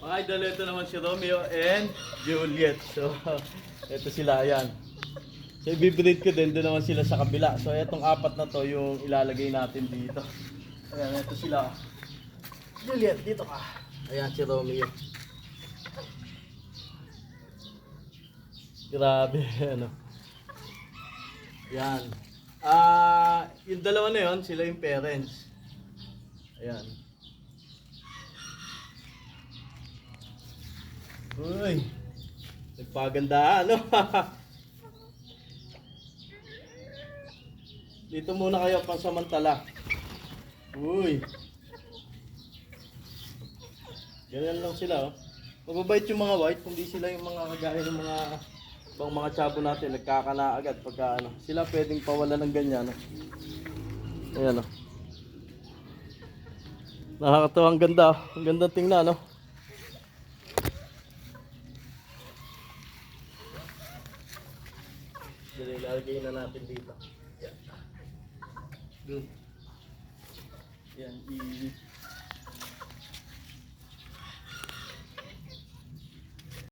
Mga idol, ito naman si Romeo and Juliet. So, ito sila, ayan. So, ibibreed ko din, doon naman sila sa kabila. So, itong apat na to yung ilalagay natin dito. Ayan, ito sila. Juliet, dito ka. Ayan, si Romeo. Grabe, ano. Ayan. Yung dalawa na yun, sila yung parents. Ayan. Uy, nagpaganda, ano? Dito muna kayo pansamantala. Uy. Ganyan lang sila, oh. Mababait yung mga white, kundi sila yung mga kagaya ng mga ibang mga tsabo natin, nagkakana agad pagka ano. Sila pwedeng pawalan ng ganyan, oh. Ayan, oh. Nakakatawa, ang ganda, oh. Ang ganda tingnan, oh. Dili, lalagay na natin dito. Yan. Good. Yan,